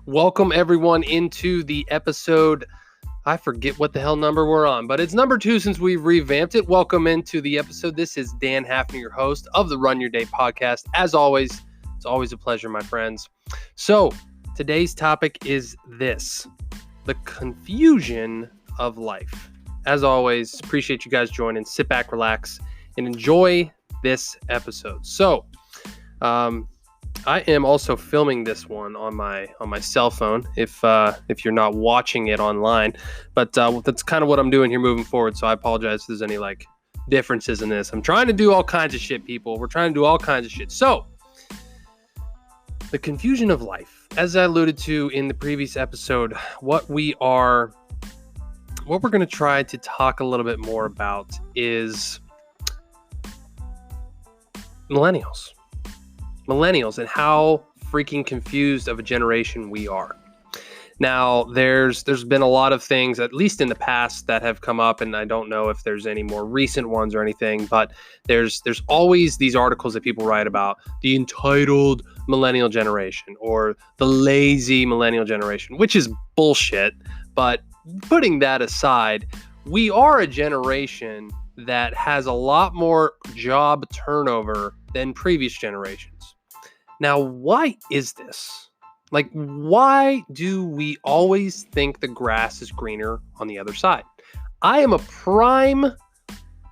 Welcome everyone into the episode. I forget what the hell number we're on, but it's number 2 since we've revamped it. Welcome into the episode. This is Dan Hafner, your host of the Run Your Day podcast. As always, it's always a pleasure, my friends. So today's topic is this: the confusion of life. As always, appreciate you guys joining. Sit back, relax, and enjoy this episode. So, I am also filming this one on my cell phone. If you're not watching it online, but that's kind of what I'm doing here moving forward. So I apologize if there's any differences in this. I'm trying to do all kinds of shit, people. We're trying to do all kinds of shit. So the confusion of life, as I alluded to in the previous episode, what we're going to try to talk a little bit more about is millennials and how freaking confused of a generation we are. Now, there's been a lot of things, at least in the past, that have come up, and I don't know if there's any more recent ones or anything, but there's always these articles that people write about the entitled millennial generation or the lazy millennial generation, which is bullshit. But putting that aside, we are a generation that has a lot more job turnover than previous generations. Now, why is this? Why do we always think the grass is greener on the other side? I am a prime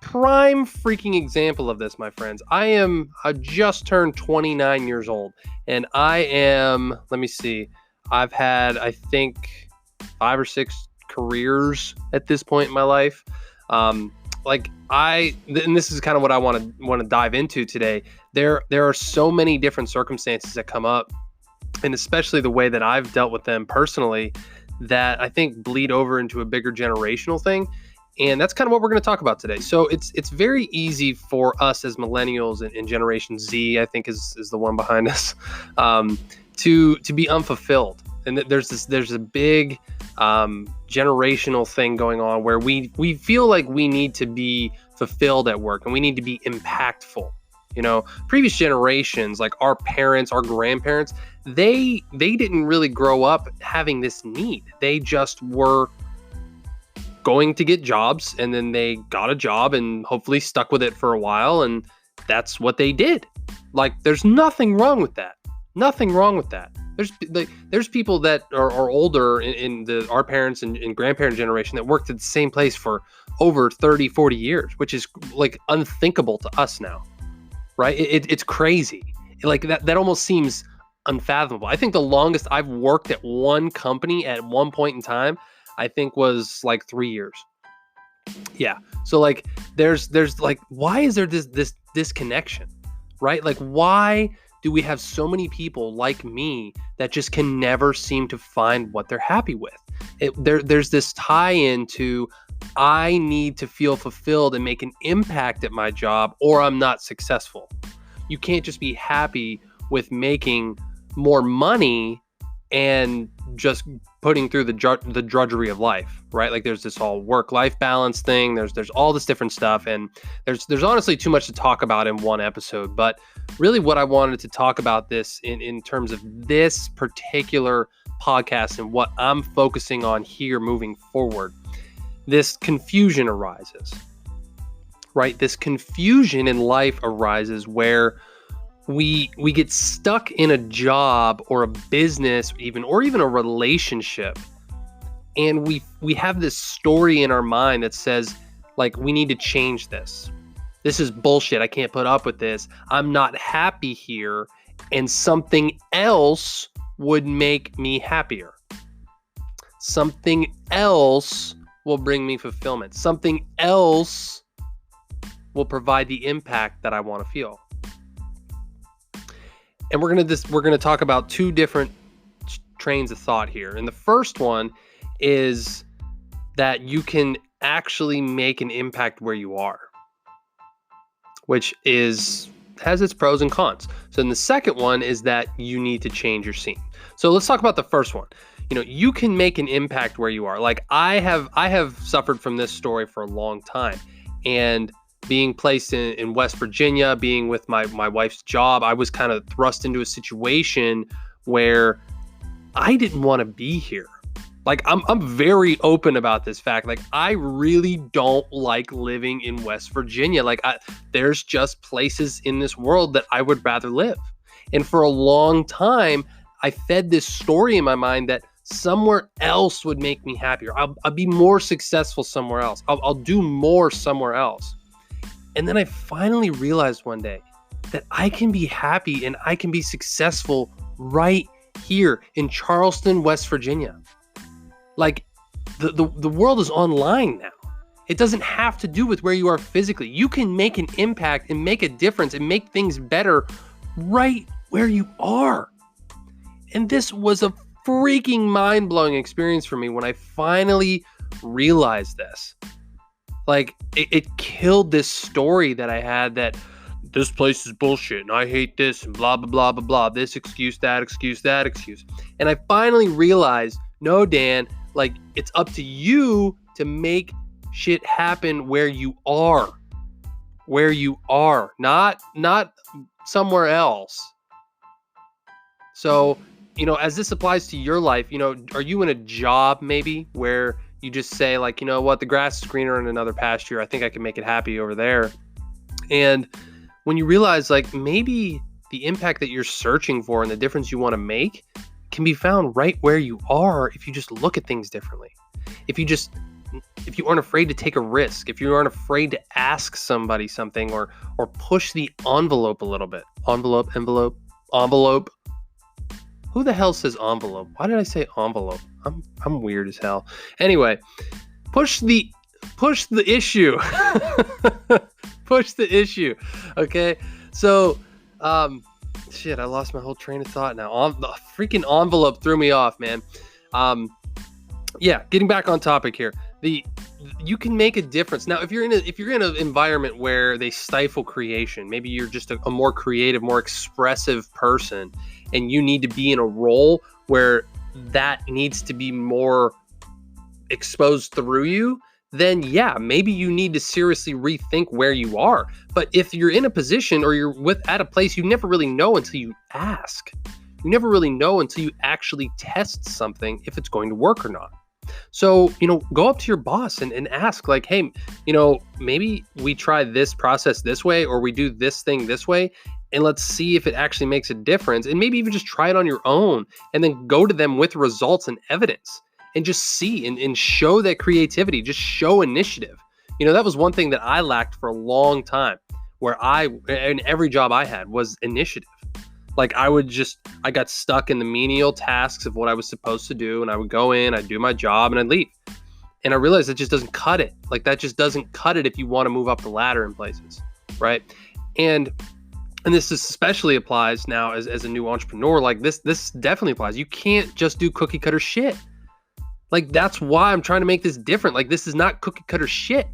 freaking example of this, my friends. I just turned 29 years old, and I've had, I think, 5 or 6 careers at this point in my life. And this is kind of what I want to dive into today. There are so many different circumstances that come up, and especially the way that I've dealt with them personally, that I think bleed over into a bigger generational thing. And that's kind of what we're going to talk about today. So it's very easy for us as millennials and Generation Z, I think is the one behind us, to be unfulfilled. And there's a big generational thing going on where we feel like we need to be fulfilled at work and we need to be impactful. Previous generations, like our parents, our grandparents, they didn't really grow up having this need. They just were going to get jobs, and then they got a job and hopefully stuck with it for a while, and that's what they did. There's nothing wrong with that. Nothing wrong with that. There's people that are older in our parents and grandparent generation that worked at the same place for over 30, 40 years, which is unthinkable to us now, right? It's crazy. That almost seems unfathomable. I think the longest I've worked at one company at one point in time, I think was 3 years. Yeah. So there's why is there this disconnection, right? Why do we have so many people like me that just can never seem to find what they're happy with? There's this tie-in to, I need to feel fulfilled and make an impact at my job, or I'm not successful. You can't just be happy with making more money and just putting through the drudgery of life, right? There's this whole work-life balance thing. There's all this different stuff, and there's honestly too much to talk about in one episode. But really, what I wanted to talk about this in terms of this particular podcast and what I'm focusing on here moving forward, this confusion arises, right? This confusion in life arises where we get stuck in a job or a business, or even a relationship, and we have this story in our mind that says, we need to change this. This is bullshit. I can't put up with this. I'm not happy here, and something else would make me happier. Something else will bring me fulfillment. Something else will provide the impact that I want to feel. And we're gonna talk about 2 different trains of thought here. And the first one is that you can actually make an impact where you are, which has its pros and cons. So then the second one is that you need to change your scene. So let's talk about the first one. You can make an impact where you are. I have suffered from this story for a long time, and being placed in West Virginia, being with my wife's job, I was kind of thrust into a situation where I didn't want to be here. Like, I'm very open about this fact. Like, I really don't like living in West Virginia. Like, there's just places in this world that I would rather live. And for a long time, I fed this story in my mind that somewhere else would make me happier. I'll be more successful somewhere else. I'll do more somewhere else. And then I finally realized one day that I can be happy and I can be successful right here in Charleston, West Virginia. Like, the world is online now. It doesn't have to do with where you are physically. You can make an impact and make a difference and make things better right where you are. And this was a freaking mind-blowing experience for me when I finally realized this. Like, it killed this story that I had that this place is bullshit and I hate this and blah, blah, blah, blah, blah. This excuse, that excuse, that excuse. And I finally realized, no, Dan, like, it's up to you to make shit happen where you are, not somewhere else. So, as this applies to your life, are you in a job maybe where you just say, like, you know what, the grass is greener in another pasture. I think I can make it happy over there. And when you realize, like, maybe the impact that you're searching for and the difference you want to make can be found right where you are if you just look at things differently. If you aren't afraid to take a risk, if you aren't afraid to ask somebody something or push the envelope a little bit. Envelope. Who the hell says envelope? Why did I say envelope? I'm weird as hell. Anyway, push the issue. Push the issue. Okay? So, shit, I lost my whole train of thought now. The freaking envelope threw me off, man. Yeah, getting back on topic here. You can make a difference. Now, if you're in an environment where they stifle creation, maybe you're just a more creative, more expressive person, and you need to be in a role where that needs to be more exposed through you, then yeah, maybe you need to seriously rethink where you are. But if you're in a position or you're at a place, you never really know until you ask. You never really know until you actually test something if it's going to work or not. So, go up to your boss and ask, like, hey, maybe we try this process this way, or we do this thing this way, and let's see if it actually makes a difference. And maybe even just try it on your own and then go to them with results and evidence and just see and show that creativity, just show initiative. That was one thing that I lacked for a long time, where in every job I had was initiative. Like, I got stuck in the menial tasks of what I was supposed to do, and I would go in, I'd do my job, and I'd leave. And I realized that just doesn't cut it. Like, that just doesn't cut it if you want to move up the ladder in places, right? And this especially applies now as a new entrepreneur. Like, this definitely applies. You can't just do cookie cutter shit. Like, that's why I'm trying to make this different. Like, this is not cookie cutter shit.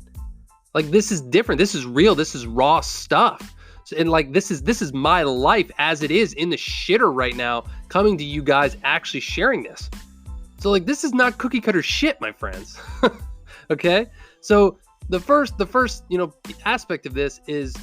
Like, this is different. This is real. This is raw stuff. And like, this is my life as it is in the shitter right now, coming to you guys, actually sharing this. So like, this is not cookie cutter shit, my friends. Okay. So the first, aspect of this is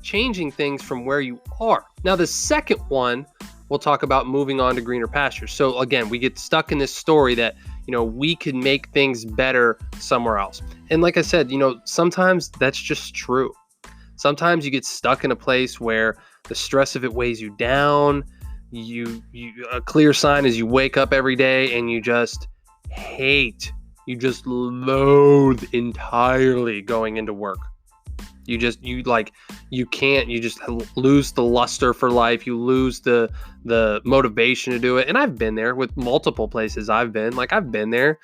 changing things from where you are. Now, the second one, we'll talk about moving on to greener pastures. So again, we get stuck in this story that, we can make things better somewhere else. And like I said, sometimes that's just true. Sometimes you get stuck in a place where the stress of it weighs you down. A clear sign is you wake up every day and you just loathe entirely going into work. You just lose the luster for life. You lose the motivation to do it. And I've been there with multiple places I've been. Like, I've been there,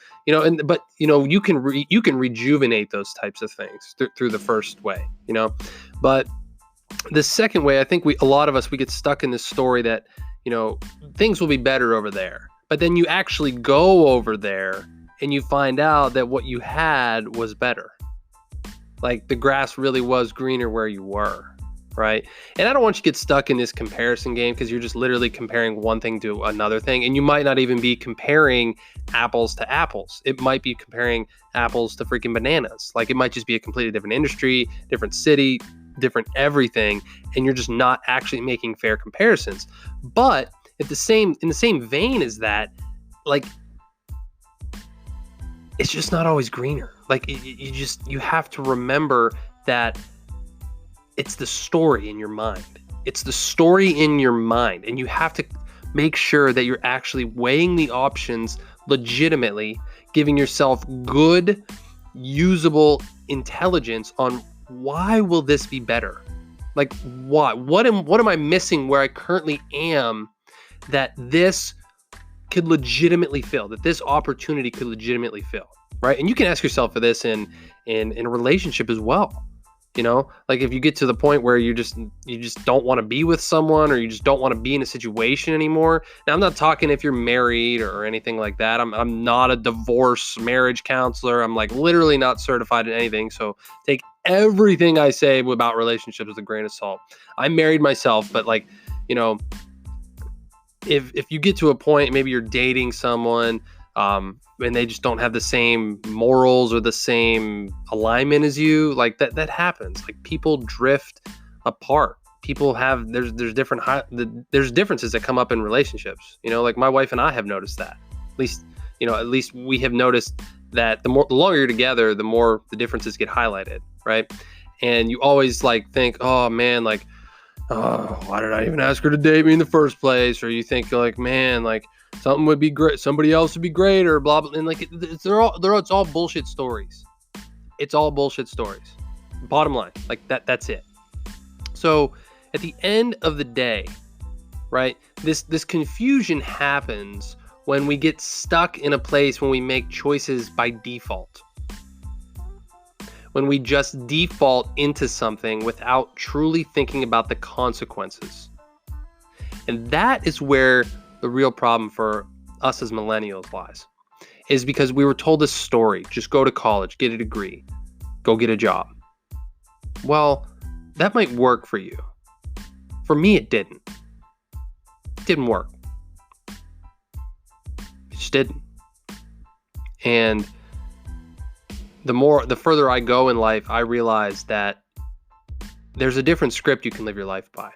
but you can rejuvenate those types of things through the first way, but the second way, I think a lot of us get stuck in this story that, things will be better over there, but then you actually go over there and you find out that what you had was better. Like, the grass really was greener where you were, right? And I don't want you to get stuck in this comparison game, because you're just literally comparing one thing to another thing. And you might not even be comparing apples to apples. It might be comparing apples to freaking bananas. Like, it might just be a completely different industry, different city, different everything. And you're just not actually making fair comparisons. But in the same vein as that, like, it's just not always greener. Like, you have to remember that it's the story in your mind. It's the story in your mind. And you have to make sure that you're actually weighing the options legitimately, giving yourself good, usable intelligence on why will this be better? Like, what am I missing where I currently am that this could legitimately fill, that this opportunity could legitimately fill, right? And you can ask yourself for this in a relationship as well. You know, like if you get to the point where you just don't want to be with someone, or you just don't want to be in a situation anymore. Now, I'm not talking if you're married or anything like that. I'm not a divorce marriage counselor. I'm like literally not certified in anything. So take everything I say about relationships with a grain of salt. I'm married myself, but like, you know, if you get to a point, maybe you're dating someone, and they just don't have the same morals or the same alignment as you, like that happens. Like, people drift apart. People have, there's differences that come up in relationships. You know, like my wife and I have noticed that. At least we have noticed that the longer you're together, the more the differences get highlighted, right? And you always like think, oh man, like, oh, why did I even ask her to date me in the first place? Or you think like, man, like, something would be great, somebody else would be greater, blah blah. And like, it's all bullshit stories. It's all bullshit stories. Bottom line, like that's it. So at the end of the day, right, this confusion happens when we get stuck in a place when we make choices by default. When we just default into something without truly thinking about the consequences. And that is where the real problem for us as millennials lies, is because we were told this story: just go to college, get a degree, go get a job. Well, that might work for you. For me, it didn't. It didn't work. It just didn't. And the further I go in life, I realize that there's a different script you can live your life by.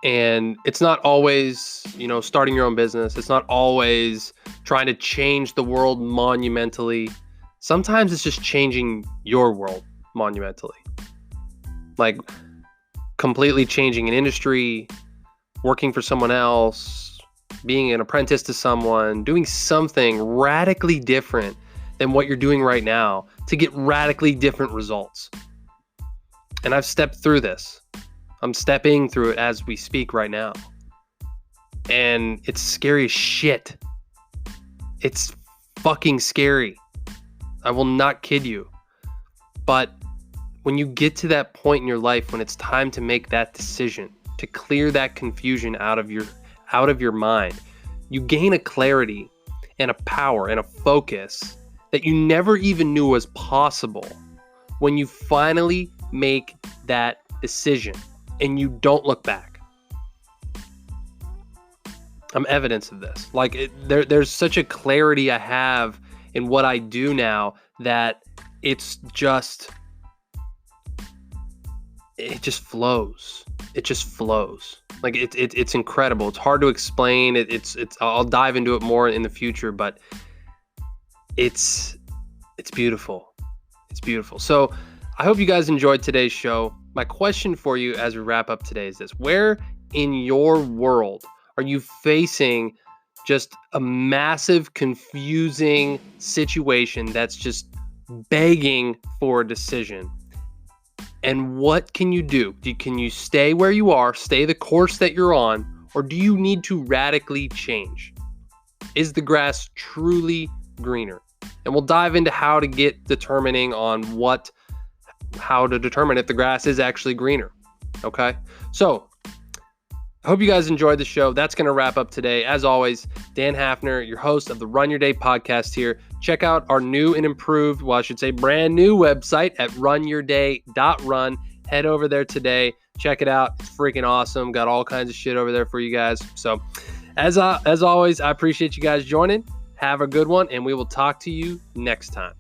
And it's not always, starting your own business. It's not always trying to change the world monumentally. Sometimes it's just changing your world monumentally. Like completely changing an industry, working for someone else, being an apprentice to someone, doing something radically different than what you're doing right now to get radically different results. And I've stepped through this. I'm stepping through it as we speak right now. And it's scary as shit. It's fucking scary. I will not kid you. But when you get to that point in your life when it's time to make that decision, to clear that confusion out of your mind, you gain a clarity and a power and a focus that you never even knew was possible when you finally make that decision. And you don't look back. I'm evidence of this. Like there's such a clarity I have in what I do now that it just flows. It just flows. Like it's incredible. It's hard to explain. It's I'll dive into it more in the future, but it's beautiful. It's beautiful. So I hope you guys enjoyed today's show. My question for you as we wrap up today is this: where in your world are you facing just a massive, confusing situation that's just begging for a decision? And what can you do? Can you stay where you are, stay the course that you're on, or do you need to radically change? Is the grass truly greener? And we'll dive into how to determine if the grass is actually greener. Okay? So, I hope you guys enjoyed the show. That's going to wrap up today. As always, Dan Hafner, your host of the Run Your Day podcast here. Check out our new and improved, brand new website at runyourday.run. Head over there today. Check it out. It's freaking awesome. Got all kinds of shit over there for you guys. So, as always, I appreciate you guys joining. Have a good one, and we will talk to you next time.